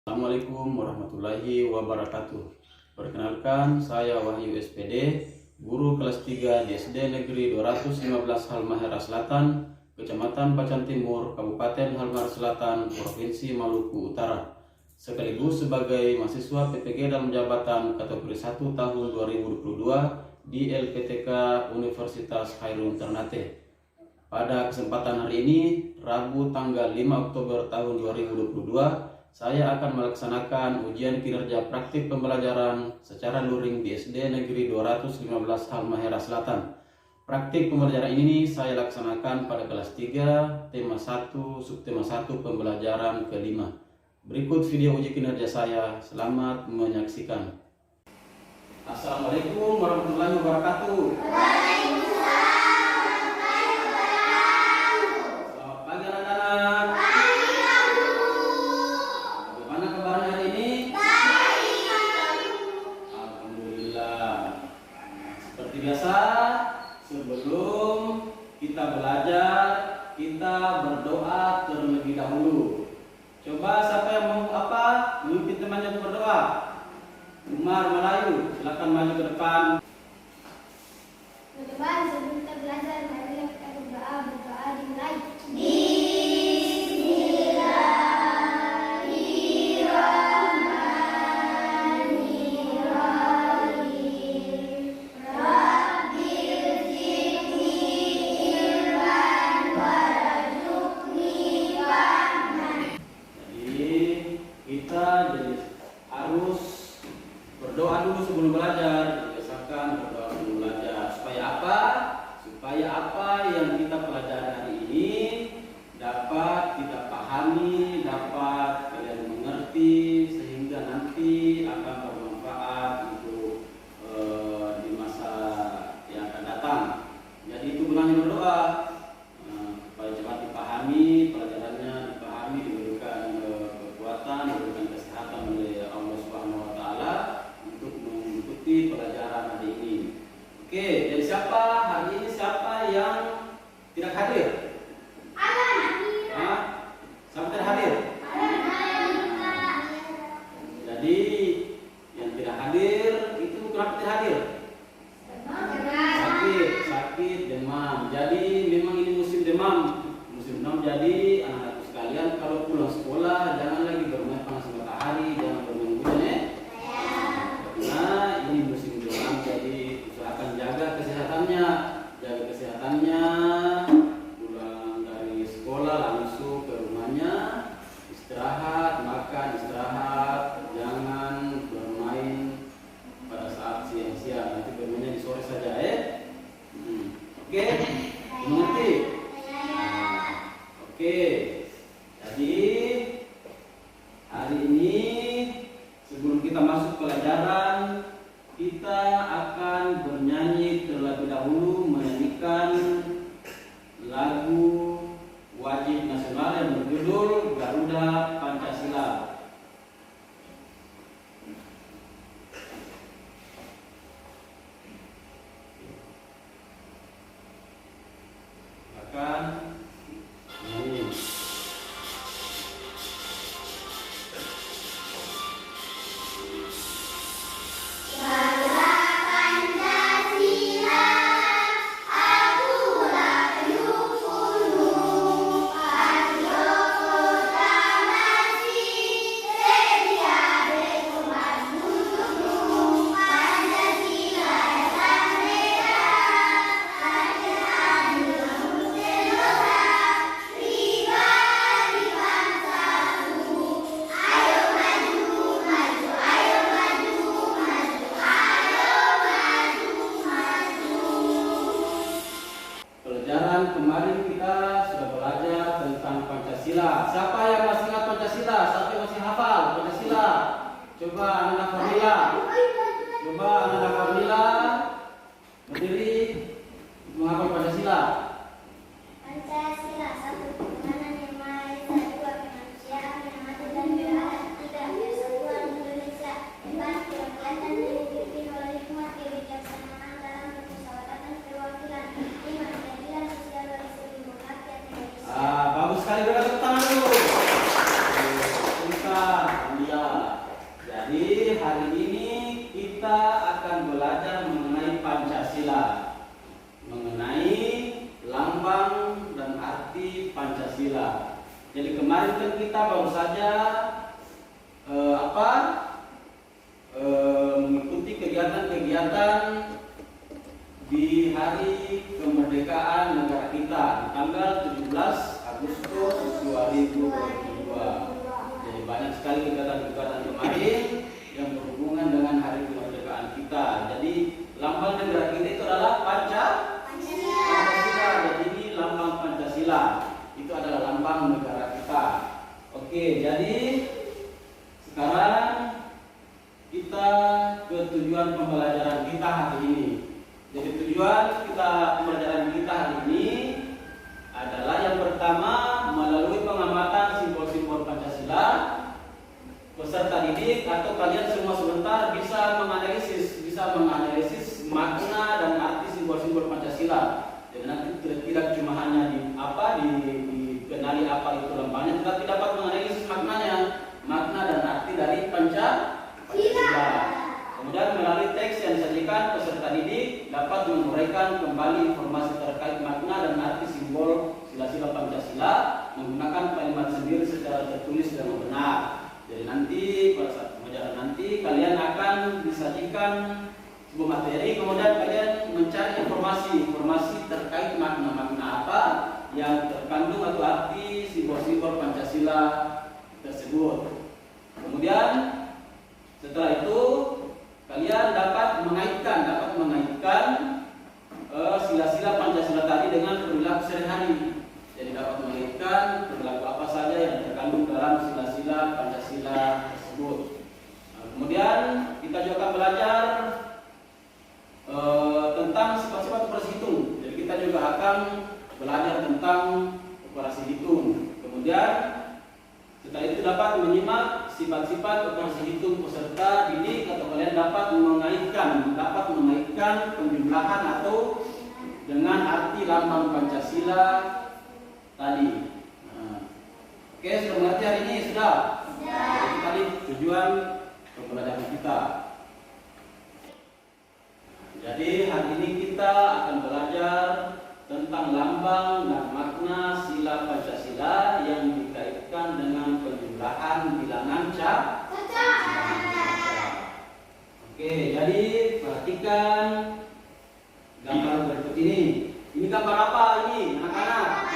Assalamualaikum warahmatullahi wabarakatuh. Perkenalkan, saya Wahyu SPD, guru kelas 3 di SD Negeri 215 Halmahera Selatan, Kecamatan Pacan Timur, Kabupaten Halmahera Selatan, Provinsi Maluku Utara, sekaligus sebagai mahasiswa PTG dalam jabatan kategori 1 tahun 2022 di LPTK Universitas Khairul Ternate. Pada kesempatan hari ini, Rabu tanggal 5 Oktober tahun 2022, saya akan melaksanakan ujian kinerja praktik pembelajaran secara luring di SD Negeri 215 Halmahera Selatan. Praktik pembelajaran ini saya laksanakan pada kelas 3, tema 1, subtema 1 pembelajaran kelima. Berikut video uji kinerja saya. Selamat menyaksikan. Assalamualaikum warahmatullahi wabarakatuh. Biasa, sebelum kita belajar, kita berdoa terlebih dahulu. Coba siapa yang mau memimpin temannya untuk berdoa? Umar Melayu, silakan maju ke depan. Teman-teman, sebelum kita belajar, mari kita berdoa dimulai. Jadi harus berdoa dulu sebelum belajar. Biasakan berdoa sebelum belajar. Supaya apa? Supaya apa yang kita pelajari hari ini dapat kita pahami, dapat kalian mengerti, sehingga nanti akan bermanfaat untuk di masa yang akan datang. Jadi itu gunanya berdoa, supaya cepat dipahami pelajarannya, dipahami, diberikan kekuatan, diberikan kesehatan oleh Allah Subhanahu wa taala untuk mengikuti pelajaran hari ini. Oke, jadi hari ini siapa yang tidak hadir? Siapa tidak hadir? Jadi yang tidak hadir itu kenapa tidak hadir? Sakit, demam. Jadi memang ini musim demam. Musim demam, jadi anak-anakku sekalian kalau pulang sekolah jangan lagi bermain panas matahari, jangan bermain hujan ya. Nah, ini musim demam, jadi usahakan jaga kesehatannya. Pulang dari sekolah langsung ke rumahnya, istirahat, makan, istirahat, jangan bermain pada saat siang-siang. Nanti bermainnya di sore saja ya. Oke, mengerti? Oke, jadi hari ini sebelum kita masuk pelajaran, kita akan bernyanyi terlebih dahulu, menyanyikan lagu wajib nasional yang berjudul Garuda Pancasila. Akan nyanyi. Pancasila Jadi hari ini kita akan belajar mengenai Pancasila, mengenai lambang dan arti Pancasila. Jadi kemarin kan kita baru saja mengikuti kegiatan-kegiatan di hari kemerdekaan negara kita tanggal 17 Agustus 2022. Jadi banyak sekali kegiatan-kegiatan kemarin yang berhubungan dengan hari kemerdekaan kita. Jadi lambang negara kita itu adalah Pancasila. Jadi ini lambang Pancasila. Itu adalah lambang negara kita. Oke, jadi sekarang kita ke tujuan pembelajaran kita hari ini. Jadi tujuan pembelajaran kita hari ini adalah yang pertama, melalui pengamatan simbol-simbol Pancasila, peserta didik atau kalian semua sebentar bisa menganalisis makna dan arti simbol-simbol Pancasila. Jadi nanti tidak cuma hanya dikenali apa itu lambangnya, tetapi dapat menganalisis makna dan arti dari Pancasila. Kemudian melalui teks yang disajikan, peserta didik dapat menguraikan kembali informasi terkait makna dan arti simbol sila-sila Pancasila menggunakan kalimat sendiri secara tertulis dan benar. Jadi nanti pada saat pembelajaran nanti kalian akan disajikan sebuah materi, kemudian kalian mencari informasi terkait makna apa yang terkandung atau arti simbol-simbol Pancasila tersebut. Kemudian setelah itu kalian dapat mengaitkan sila-sila Pancasila tadi dengan perilaku sehari-hari. Jadi dapat mengaitkan perilaku apa saja yang terkandung dalam sila-sila Pancasila tersebut. Nah, kemudian kita juga akan belajar tentang sifat-sifat operasi hitung. Jadi kita juga akan belajar tentang operasi hitung. Kemudian setelah itu dapat menyimak sifat-sifat operasi hitung peserta didik atau kalian dapat mengaitkan penjumlahan atau dengan arti lambang Pancasila tadi. Oke, sudah mengerti hari ini? Sudah? Jadi tadi tujuan pembelajaran kita. Jadi hari ini kita akan belajar tentang lambang dan makna sila Pancasila yang dikaitkan dengan penjumlahan bilangan caca. Oke, jadi perhatikan gambar berikut ini. Ini gambar apa ini, anak-anak?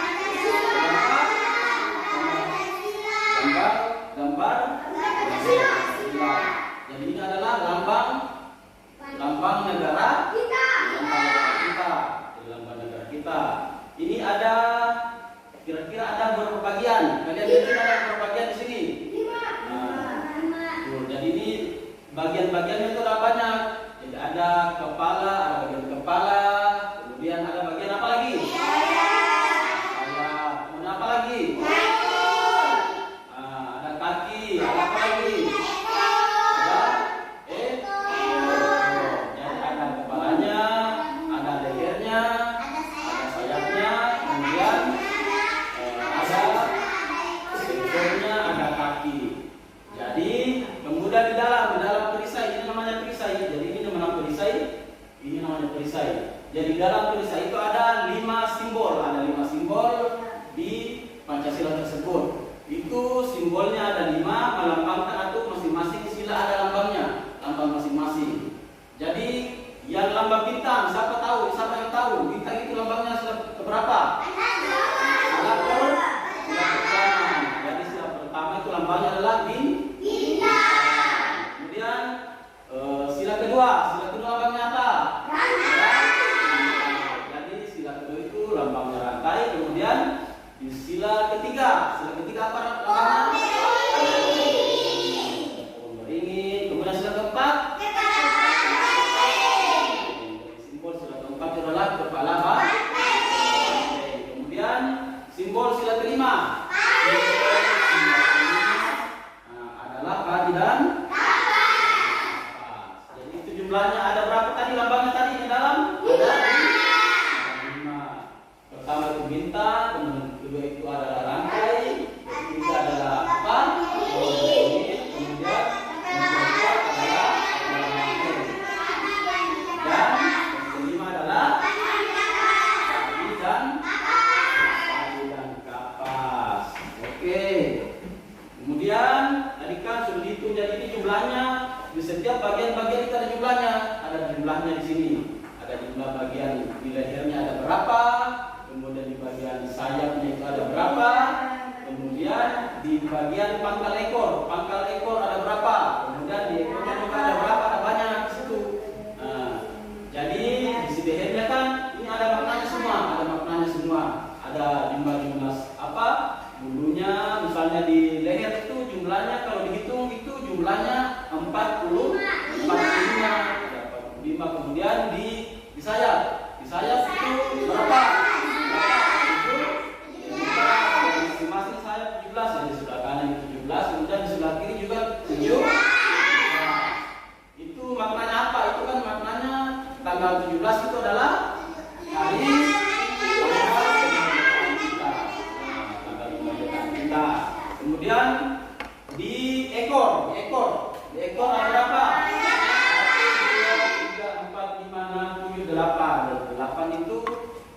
Gambar Pancasila. Jadi ini adalah lambang negara kita. Ini ada kira-kira ada berapa bagian? Kalian lihat ada berapa bagian di sini? Jadi ini bagian-bagiannya itu ada banyak. Jadi ada kepala, ada bagian kepala, kemudian ada bagian apa lagi? Kemudian apa lagi? Ada kaki, ada apa lagi? Jadi ada kepalanya, ada lehernya, ada kaki. Jadi kemudian di dalam perisai, ini namanya perisai. Jadi ini namanya perisai. Jadi dalam perisai itu ada 5 simbol di Pancasila tersebut. Itu simbolnya ada 5, melambangkan atau masing-masing sila ada lambang masing-masing. Jadi yang lambang bintang, siapa yang tahu? Bintang itu lambangnya sila keberapa? Sila pertama. Jadi sila pertama itu lambangnya adalah bintang. Kemudian sila kedua lambangnya apa? Rantai. Jadi sila kedua itu lambangnya rantai. Kemudian di sila ketiga apa lambangnya? Pohon beringin. Kemudian sila keempat? Simbol sila keempat adalah kepala banteng. Kemudian simbol sila kelima adalah padi dan kapas. Jadi itu jumlahnya ada berapa tadi lambangnya tadi di dalam? Ada 5. Pertama itu bintang, kemudian kedua itu adalah rantai, ketiga adalah apa? Kemudian yang keempat jumlahnya di sini. Ada jumlah bagian di lehernya ada berapa, kemudian di bagian sayapnya itu ada berapa, kemudian di bagian pangkal ekor ada berapa, kemudian di ekornya juga ada berapa, ada banyak di situ. Nah, jadi di sisi lehernya kan ini ada maknanya semua, ada jumlah apa? Bulunya misalnya di leher itu jumlahnya kalau dihitung itu jumlahnya 45, kemudian di sayap itu berapa? Masing-masing sayap 17, jadi sebelah kanan itu 17, kemudian di sebelah kiri juga 7. Nah, itu maknanya apa? Itu kan maknanya tanggal 17 itu adalah hari kita. Kemudian di ekor ada berapa? 1, 2, 3, 4, 5, 6, 7, 8. 8 itu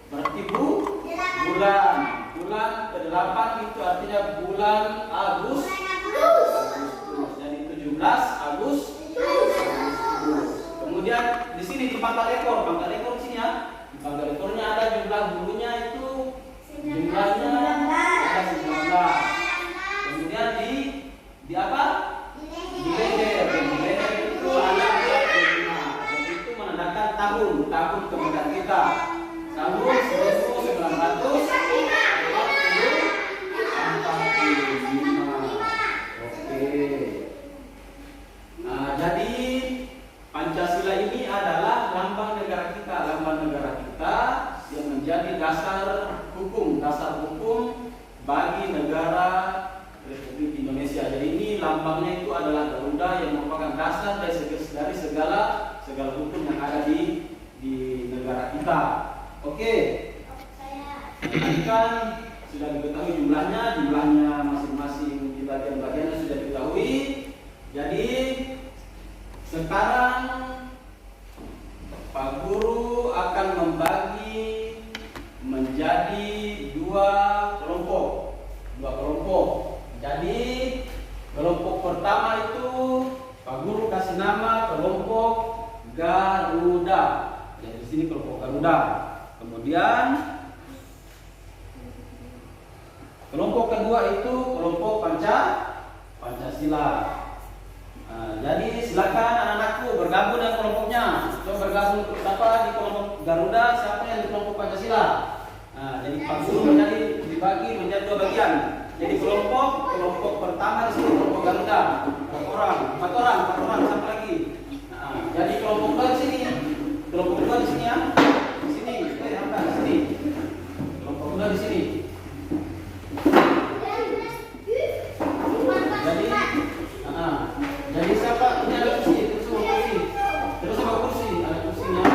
berarti bulan ke-8 itu artinya bulan Agustus. Jadi 17 Agustus. Kemudian di sini di pangkal ekor di sini ya. Di pangkal ekornya ada jumlah bulunya itu jumlahnya ada 19. Kemudian di apa? Di leher itu ada 25. Dan itu menandakan tahun kemerdekaan kita. Tahun 1945. Oke. Nah, jadi Pancasila ini adalah lambang negara kita yang menjadi dasar hukum bagi negara Republik Indonesia. Jadi ini lambangnya itu adalah Garuda yang merupakan dasar dari segala hukum yang ada di negara kita. Oke. Tadi kan sudah diketahui jumlahnya masing-masing di bagian-bagiannya sudah diketahui. Jadi sekarang Pak Guru akan membagi menjadi dua kelompok. Jadi kelompok pertama itu Pak Guru kasih nama kelompok Garuda. Jadi di sini kelompok Garuda. Kemudian kelompok kedua itu kelompok Pancasila. Nah, jadi silakan anak-anakku bergabung dengan kelompoknya. Coba bergabung di kelompok Garuda, siapa yang di kelompok Pancasila? Nah, jadi Pak Guru dibagi menjadi dua bagian. Jadi kelompok pertama di sini kelompok Garuda, 4 orang, siapa lagi? Nah, jadi kelompok kedua di sini, ya, di sini, di sini. Kelompok kedua di sini. Jadi siapa? Ini ada kursi, terus sama kursi, ada kursinya.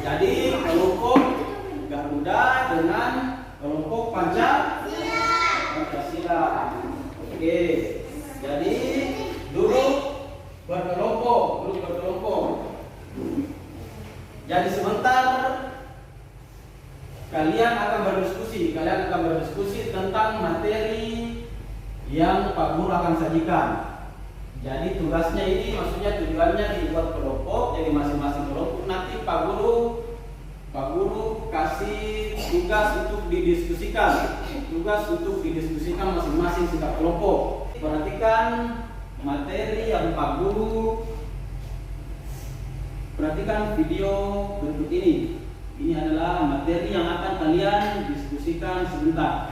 Jadi kelompok Garuda dengan kelompok Pancasila. Oke. Jadi duduk berkelompok. Jadi sebentar kalian akan berdiskusi tentang materi yang Pak Guru akan sajikan. Jadi tugasnya ini maksudnya tujuannya dibuat kelompok. Jadi masing-masing kelompok nanti Pak Guru kasih tugas untuk didiskusikan masing-masing setiap kelompok. Perhatikan materi yang Pak Guru. Perhatikan video berikut ini. Ini adalah materi yang akan kalian diskusikan sebentar.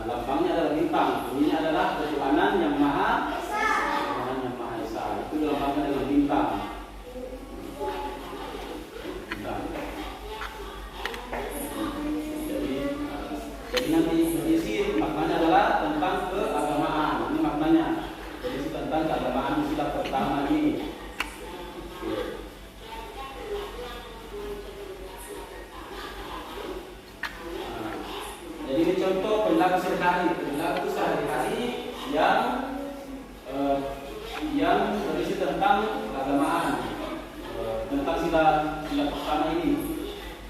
lambangnya adalah bintang. Ini adalah Tuhanan yang Maha Tuhan yang Maha Esa. Itu lambangnya adalah bintang. Bintang. Jadi nanti berisi maknanya adalah tentang keagamaan. Ini maknanya. Jadi tentang keagamaan sila pertama ini. Jadi ini contoh perilaku sehari-hari. Perilaku sehari-hari yang berisi tentang keagamaan, tentang sila pertama ini.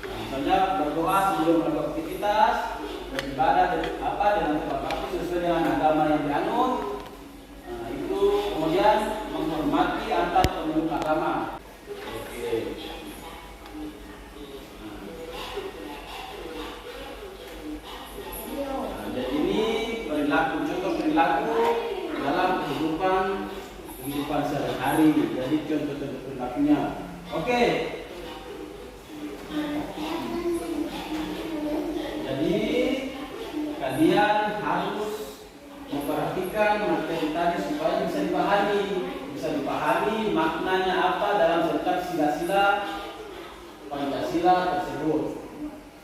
Misalnya berdoa sebelum melakukan aktivitas, beribadah dengan tempat waktu sesuai dengan agama yang dianut. Itu kemudian menghormati antar pemeluk agama. Oke. Jadi ini contoh perilaku dalam kehidupan sehari-hari. Jadi contoh-contoh perilakunya. Oke. Jadi kalian harus memperhatikan materi tadi supaya bisa dipahami maknanya apa dalam setiap sila-sila Pancasila tersebut.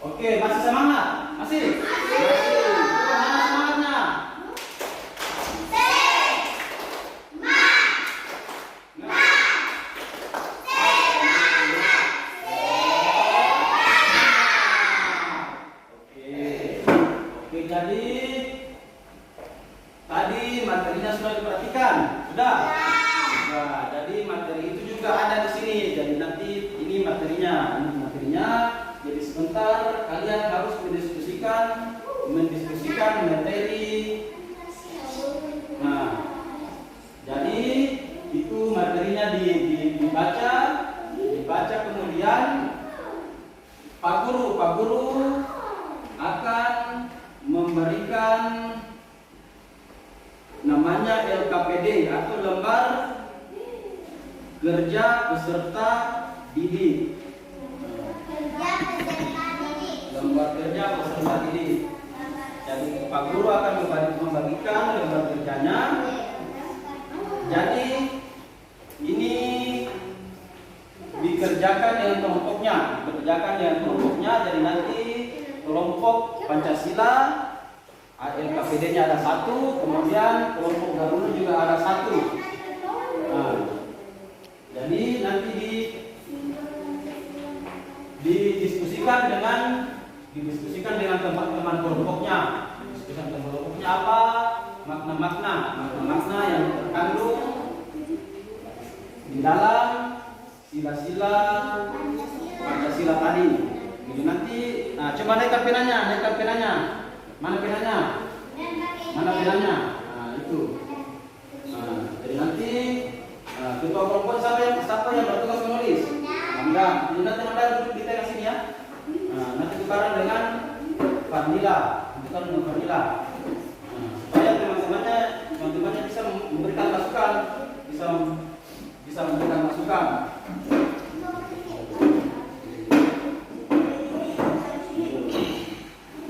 Oke, masih semangat? Masih? Mana semangatnya? Jadi tadi materinya sudah diperhatikan, sudah. Jadi materi itu juga ada di sini. Jadi nanti ini materinya. Jadi sebentar kalian harus mendiskusikan materi. Nah, jadi itu materinya dibaca kemudian Pak Guru akan memberikan namanya LKPD atau lembar kerja peserta didik. Lembar kerja peserta didik. Jadi Pak Guru akan membagikan lembar kerjanya. Jadi ini dikerjakan dengan kelompoknya. Jadi nanti kelompok Pancasila LKPD-nya ada 1, kemudian kelompok Garuda juga ada 1. Nah, jadi nanti didiskusikan dengan teman-teman kelompoknya. Diskusikan teman kelompoknya apa? Makna yang terkandung di dalam sila-sila Pancasila tadi. Jadi nanti, coba naikkan penanya. Mana penanya? Nah, itu. Jadi nanti ketua kelompok siapa yang bertugas menulis? Jadi nanti Anda duduk di tengah sini ya. Nanti tukaran dengan Fadila. Supaya teman-temannya bisa memberikan masukan, bisa memberikan masukan.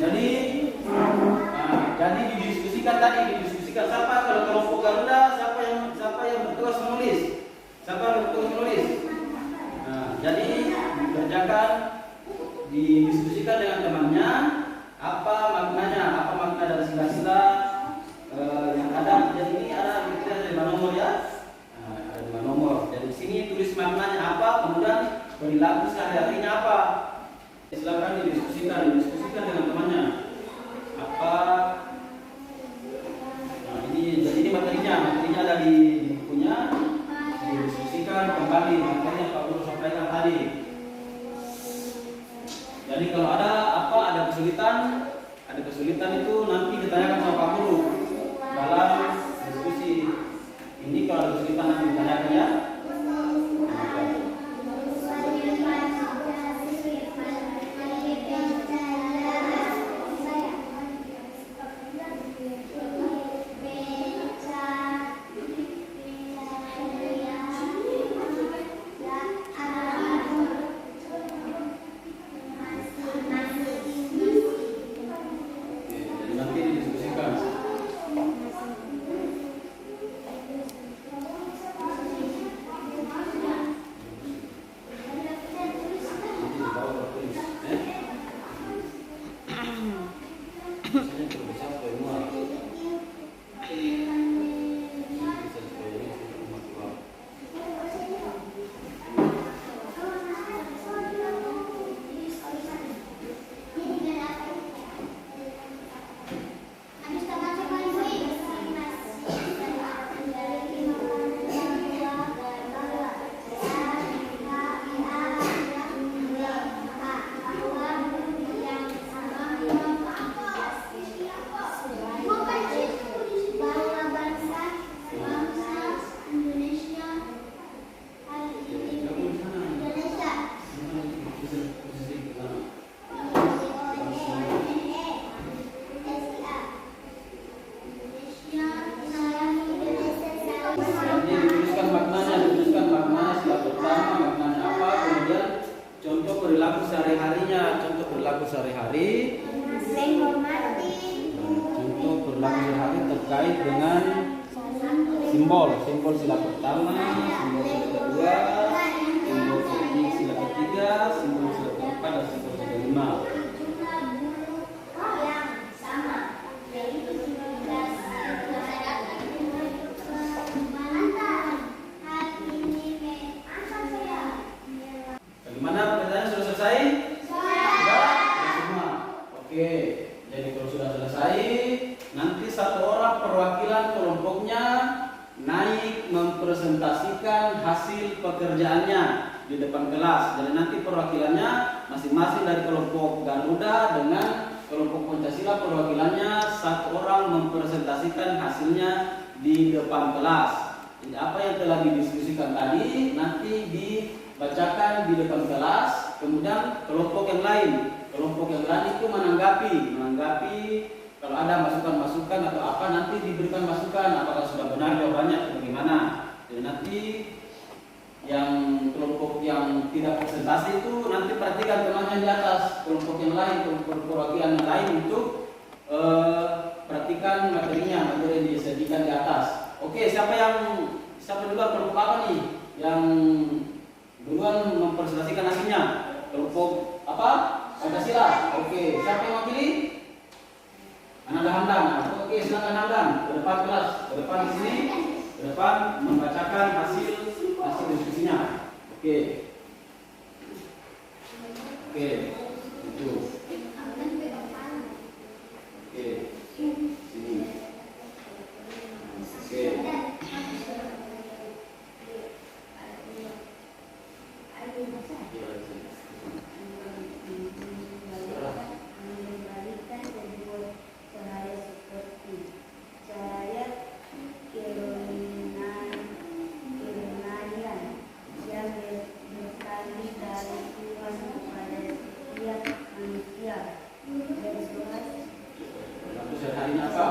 Jadi didiskusikan siapa kalau kelompok Garuda siapa yang bertugas menulis. Jadi didiskusikan dengan temannya apa makna dari sila-sila yang ada. Jadi ini ada 5 nomor ya. Ada 5 nomor. Jadi di sini tulis maknanya apa, kemudian perilaku sehari-harinya apa. Silakan didiskusikan dengan temannya. Apa? Jadi ini materinya ada di bukunya. Didiskusikan kembali makanya Pak Guru sampaikan tadi. Jadi kalau ada kesulitan itu nanti ditanyakan sama Pak Guru dalam diskusi. Ini kalau ada kesulitan nanti ditanyakan ya. Biasanya kalau bisa semua. Bisa supaya semua tua. Dituliskan maknanya setelah pertama, maknanya apa, kemudian contoh perilaku sehari-harinya, contoh perilaku sehari-hari. Contoh perilaku sehari terkait dengan simbol sila pertama, simbol sila kedua, simbol sila ketiga, simbol sila keempat, dan simbol sila kelima. Bagaimana pertanyaannya, sudah selesai? Sudah semua. Oke, jadi kalau sudah selesai, nanti satu orang perwakilan kelompoknya naik mempresentasikan hasil pekerjaannya di depan kelas. Jadi nanti perwakilannya masing-masing dari kelompok Garuda dengan kelompok Pancasila, perwakilannya satu orang mempresentasikan hasilnya di depan kelas. Jadi apa yang telah didiskusikan tadi nanti dibacakan di depan kelas, kemudian kelompok yang lain itu menanggapi kalau ada masukan-masukan atau apa, nanti diberikan masukan apakah sudah benar jawabannya atau bagaimana. Jadi nanti yang kelompok yang tidak presentasi itu nanti perhatikan temannya di atas, kelompok yang lain, kelompok perwakilan yang lain untuk perhatikan materi yang disajikan di atas. Oke, siapa duluan, kelompok apa nih yang duluan mempresentasikan hasilnya? Kelompok apa? Pancasila. Oke, siapa yang wakili? Ananda Hamdan. Oke, silakan Hamdan ke depan kelas, ke depan di sini, ke depan membacakan hasil diskusinya. Oke, itu. Oke, sini. Oke. Sehari-harinya apa?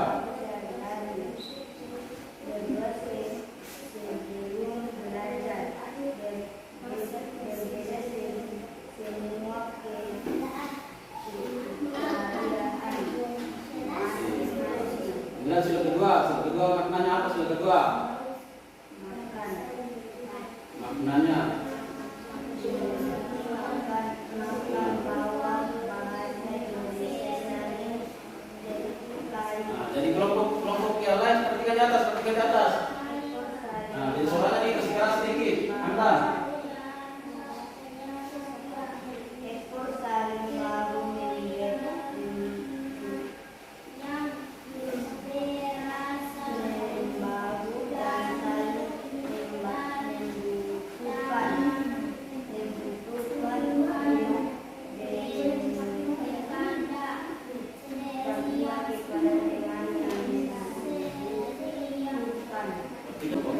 Kemudian sila kedua maknanya apa? Sila kedua maknanya jadi kelompok yang lain perhatikan di atas. Nah, jadi suaranya dikasih keras sedikit. Anda.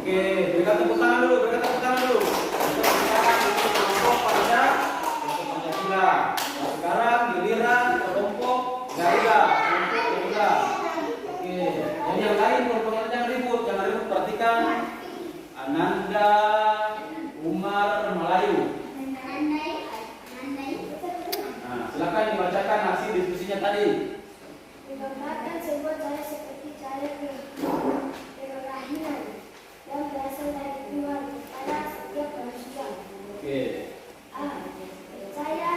Oke, berikan tepuk tangan dulu. Kelompok Pancasila. Nah, sekarang giliran kelompok Garuda. Oke, jadi yang lain kelompok yang jangan ribut. Perhatikan Ananda, Umar, Melayu. Nah, silakan dibacakan hasil diskusinya tadi. Digambarkan sebuah cara seperti cara kelahiran yang berasal dari Tuhan pada setiap manusia. Oke. A. Percaya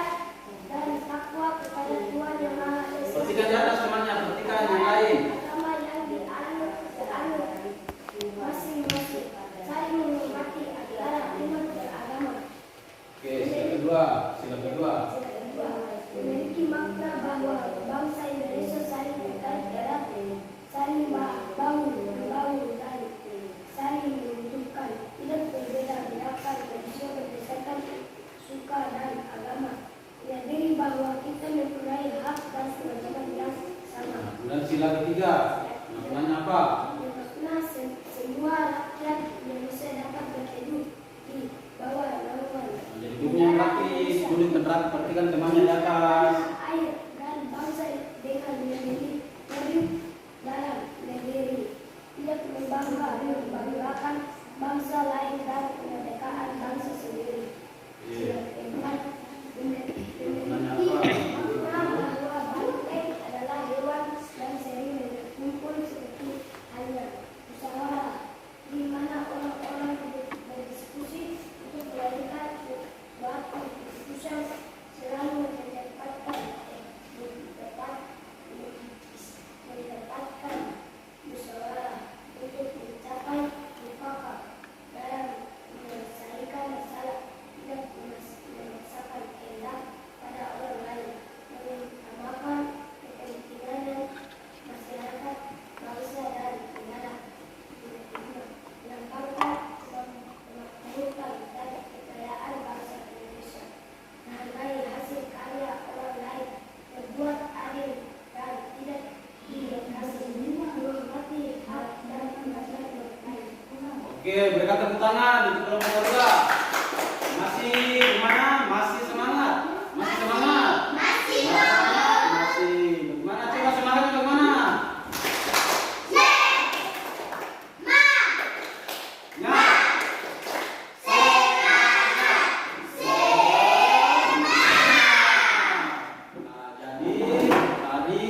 dan takwa kepada Tuhan yang Maha Esa. Perhatikan di atas temannya, sila ketiga. Maknanya apa? Bermakna semua rakyat Indonesia dapat berhidup di bawah naungan Jadi hidupnya rapi, duduk dan rapi, perhatikan temannya di atas. air dan bangsa dengan negeri hidup dalam negeri. Tidak membanggakan bangsa lain dan kemerdekaan bangsa sendiri. Iya. Makna bahwa banteng adalah hewan dan sering berkumpul seperti halnya musyawarah, di mana orang-orang berdiskusi untuk melahirkan suatu keputusan selalu menempatkan musyawarah untuk mencapai mufakat dalam menyelesaikan masalah, tidak memaksakan kehendak pada orang lain, mengutamakan kepentingan masyarakat, bangsa dan negara, menempatkan memakmurkan dan kekayaan bangsa Indonesia, menghargai hasil karya orang lain, berbuat adil dan tidak dibatasi, menghormati hak dan kebebasan orang lain. Oke, berikan tepuk tangan untuk kelompok keluarga. Masih gimana? Masih semangat? Masih semangat? Masih. Bagaimana? Coba semangatnya bagaimana? Jadi tadi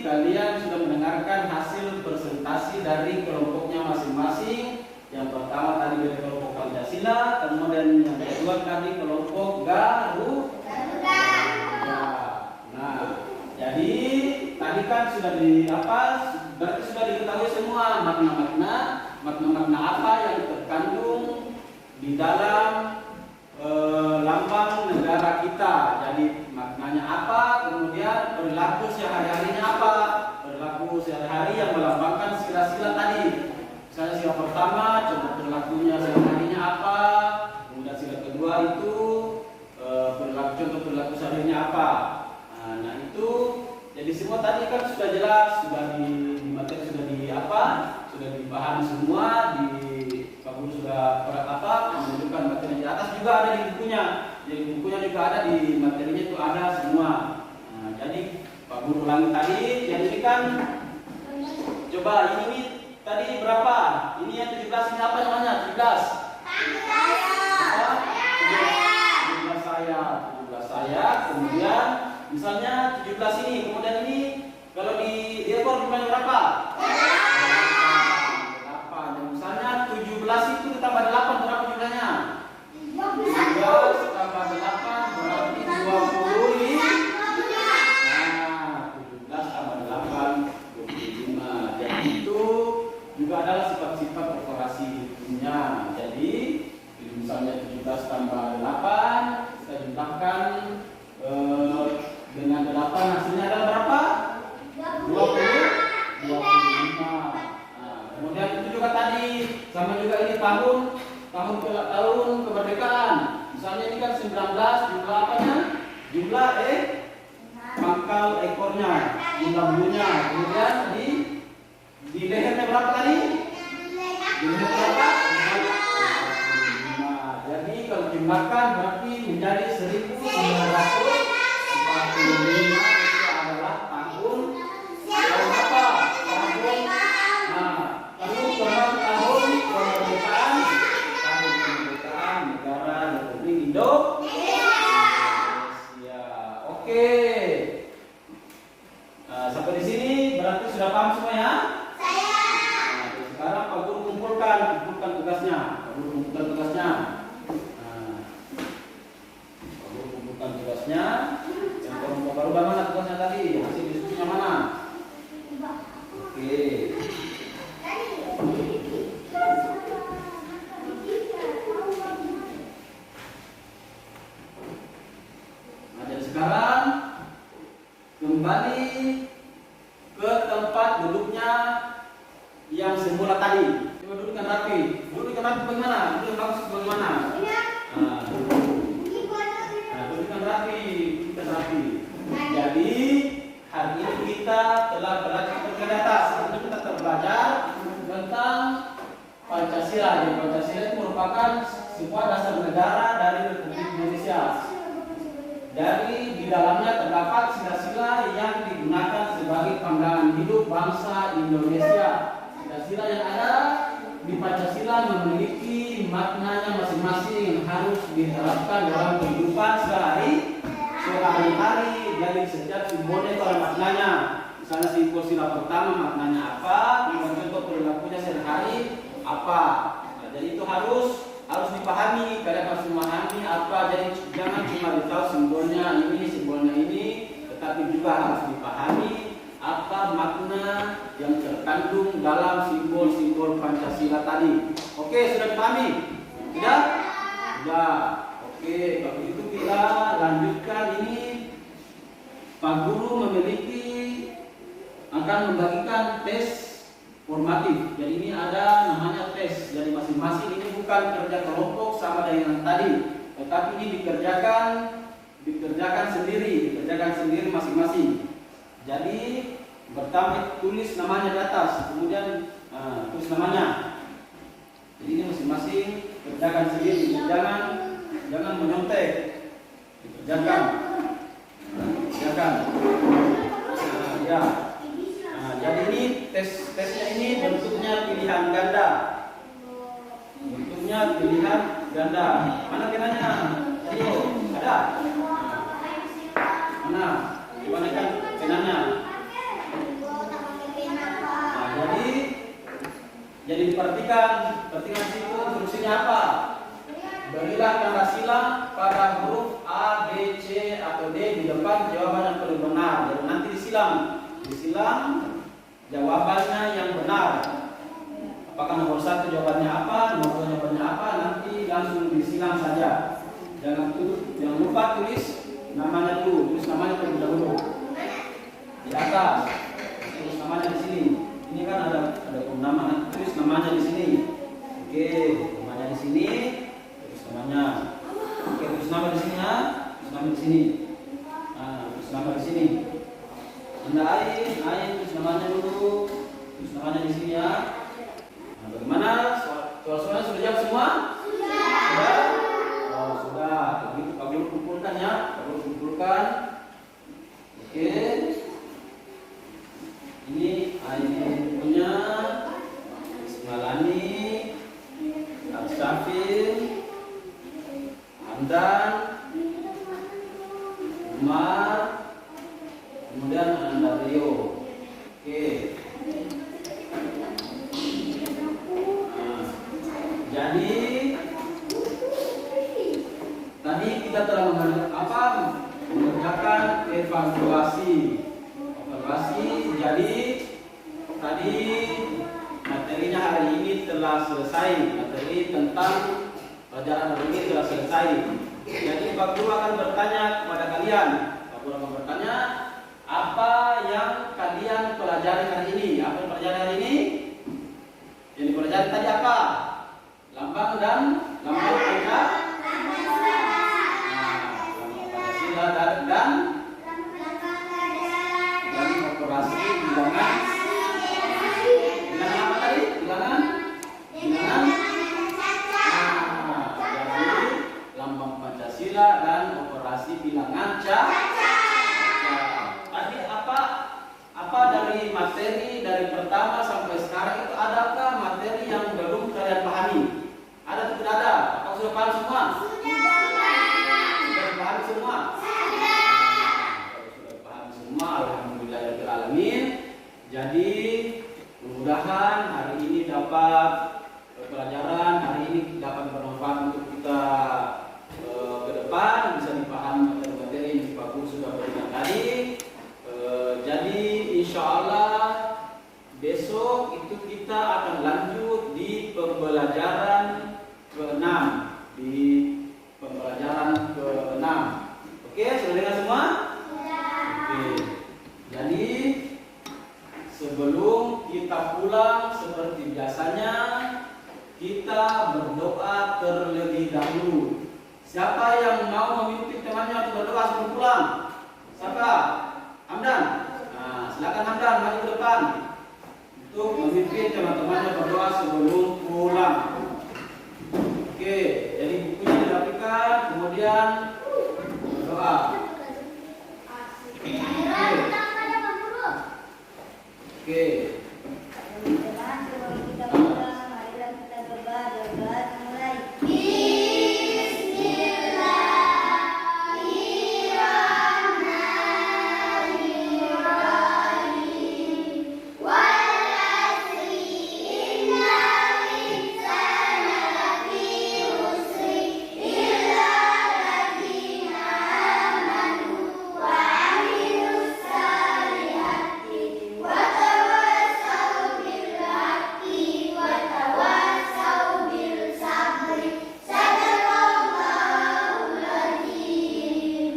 kalian sudah mendengarkan hasil presentasi dari kelompoknya masing-masing. Yang pertama tadi dari kelompok Pancasila, kemudian yang kedua tadi kelompok Garuda. Nah, jadi tadi kan sudah berarti sudah diketahui semua makna-makna apa yang terkandung di dalam lambang negara kita. Jadi maknanya apa, kemudian perilaku sehari-harinya apa, perilaku sehari-hari yang melambangkan sila-sila tadi. Misalnya sila pertama, contoh perilakunya sehari-harinya apa, kemudian sila kedua itu contoh perilaku sehari-harinya apa. Nah itu, jadi semua tadi kan sudah jelas, sudah di materi sudah dibahas semua, Pak Guru sudah menunjukkan materi di atas juga ada di bukunya. Jadi bukunya juga ada di materinya itu ada semua. Nah, jadi Pak Guru ulangi tadi, jadi kan coba ini tadi berapa? Ini yang 17 ini apa namanya? 17. 17 saya. Kemudian misalnya 17 ini, kemudian ini kalau di ekor jumlahnya berapa? 8. Misalnya 17 itu ditambah 8 berapa jumlahnya? 17 tambah 8 berarti 25. Nah, 17 tambah 8 25. Jadi itu juga adalah sifat-sifat operasi hukumnya. Jadi misalnya 17 tambah 8 kita jumlahkan dengan 8 hasilnya adalah berapa? 25. Nah, kemudian itu juga tadi sama juga ini tahun kemerdekaan. Misalnya ini kan 19, jumlah apanya? Jumlah pangkal ekornya, jumlah bulunya. Kemudian di lehernya berapa tadi? Di leher berapa? 45. Jadi kalau jumlahkan berarti menjadi 1945. Itu adalah tahun apa? Tahun kemerdekaan negara Republik Indonesia. Oke. Sampai di sini berarti sudah paham semua ya? Nah, sekarang Pak Guru kumpulkan tugasnya. Pak Guru kumpulkan tugasnya. Yang kelompok baru mana tugasnya tadi? Hasil diskusinya mana? Oke. Nah, dan sekarang kembali ke tempat duduknya yang semula tadi. Coba dudukkan rapi. Dudukkan rapi bagaimana? Dudukkan bagaimana? Dudukkan rapi. Jadi hari ini kita telah belajar seperti di atas. Itu kita belajar tentang Pancasila. Jadi Pancasila itu merupakan sebuah dasar negara dari Republik Indonesia. Dari di dalamnya terdapat sila-sila yang digunakan sebagai pandangan hidup bangsa Indonesia. Sila-sila yang ada di Pancasila memiliki maknanya masing-masing yang harus diterapkan dalam kehidupan sehari-hari. Jadi setiap simbolnya itu ada maknanya. Misalnya simbol sila pertama maknanya apa, contoh perilakunya sehari-hari apa. Nah, jadi itu harus dipahami, kalian harus memahami apa. Jadi jangan cuma ditahu simbolnya ini, tetapi juga harus dipahami apa makna yang terkandung dalam simbol-simbol Pancasila tadi. Oke, sudah dipahami? Tidak? Sudah. Oke, kalau begitu kita lanjutkan ini. Pak Guru akan membagikan tes formatif. Jadi ini ada namanya tes. Jadi masing-masing ini bukan kerja kelompok sama dengan yang tadi, tetapi ini dikerjakan sendiri masing-masing. Jadi pertama tulis namanya di atas, kemudian tulis namanya. Jadi ini masing-masing kerjakan sendiri, jangan menyontek, dikerjakan. Ya. Jadi ini tesnya ini bentuknya pilihan ganda. Mana penanya? Ayo, ada? Mana? Gimana kan penanya? Jadi diperhatikan situ instruksinya apa? Berilah tanda sila pada huruf A, B, C atau D di depan jawaban yang paling benar. Jadi nanti disilang jawabannya yang benar. Apakah nomor 1 jawabannya apa, nomor 2 jawabannya apa, nanti langsung disilang saja. Jangan lupa tulis namanya dulu. Tulis namanya terlebih dahulu di atas. Tulis namanya di sini. Ini kan ada nama. Tulis namanya di sini. Oke, namanya di sini. Tulis namanya. Oke, tulis nama di sini ya. Tulis nama di sini. Tulis nama di sini. Anda tulis namanya dulu. Tulis namanya di sini ya. Nah, bagaimana? Soal-soalnya sudah jawab semua? Sudah. Oh, sudah. Begitu Pak Guru kumpulkan ya. Oke. Ini punya Ismalani, Al-Syafir, Hamdan, Umar, kemudian Andario. Oke. Jadi tadi kita telah mengerjakan evaluasi. Jadi tadi materinya hari ini telah selesai. Materi tentang pelajaran hari ini telah selesai. Jadi Pak Guru akan bertanya kepada kalian. Apa yang kalian pelajari hari ini? Apa yang pelajari hari ini? Yang dipelajari tadi apa? Lambang Pancasila. Pancasila dan operasi bilangan. Bilangan apa tadi? Bilangan. Jadi lambang Pancasila dan operasi bilangan Tadi apa dari materi dari pertama sampai sekarang itu adakah materi yang belum kalian pahami? Ada atau tidak ada? Apakah sudah paham semua? Sudah paham semua? Sudah paham semua, alhamdulillahirrahmanirrahim. Jadi mudah-mudahan hari ini dapat pelajaran, hari ini dapat bermanfaat untuk kita ke depan, bisa dipahami materi yang Pak Guru sudah berikan tadi. Jadi insya Allah besok itu kita akan lanjut di pembelajaran ke-6. Oke, sudah dengar semua? Oke. Jadi sebelum kita pulang seperti biasanya kita berdoa terlebih dahulu. Siapa yang mau memimpin temannya untuk berdoa sebelum pulang? Siapa? Hamdan. Nah, Silakan Hamdan maju ke depan untuk memimpin teman-temannya berdoa sebelum pulang. Oke, jadi bukunya dirapikan, kemudian berdoa. Oke. Teman-teman, sebelum kita pulang, marilah kita berdoa. Doa mulai.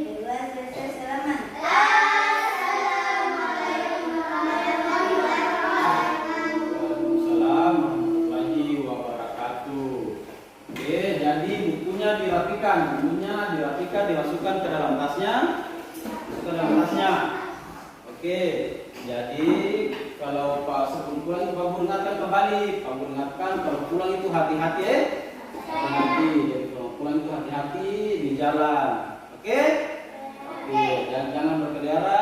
Kedua, selesai salaman. Waalaikumsalam warahmatullahi wabarakatuh. Oke, jadi bukunya dirapikan, dimasukkan ke dalam tasnya, Oke, jadi kalau Pak sebelum pulang itu Pak Guru ingatkan kembali, kalau pulang itu hati-hati hati-hati, jadi kalau pulang itu hati-hati di jalan, oke, dan jangan berkeliaran.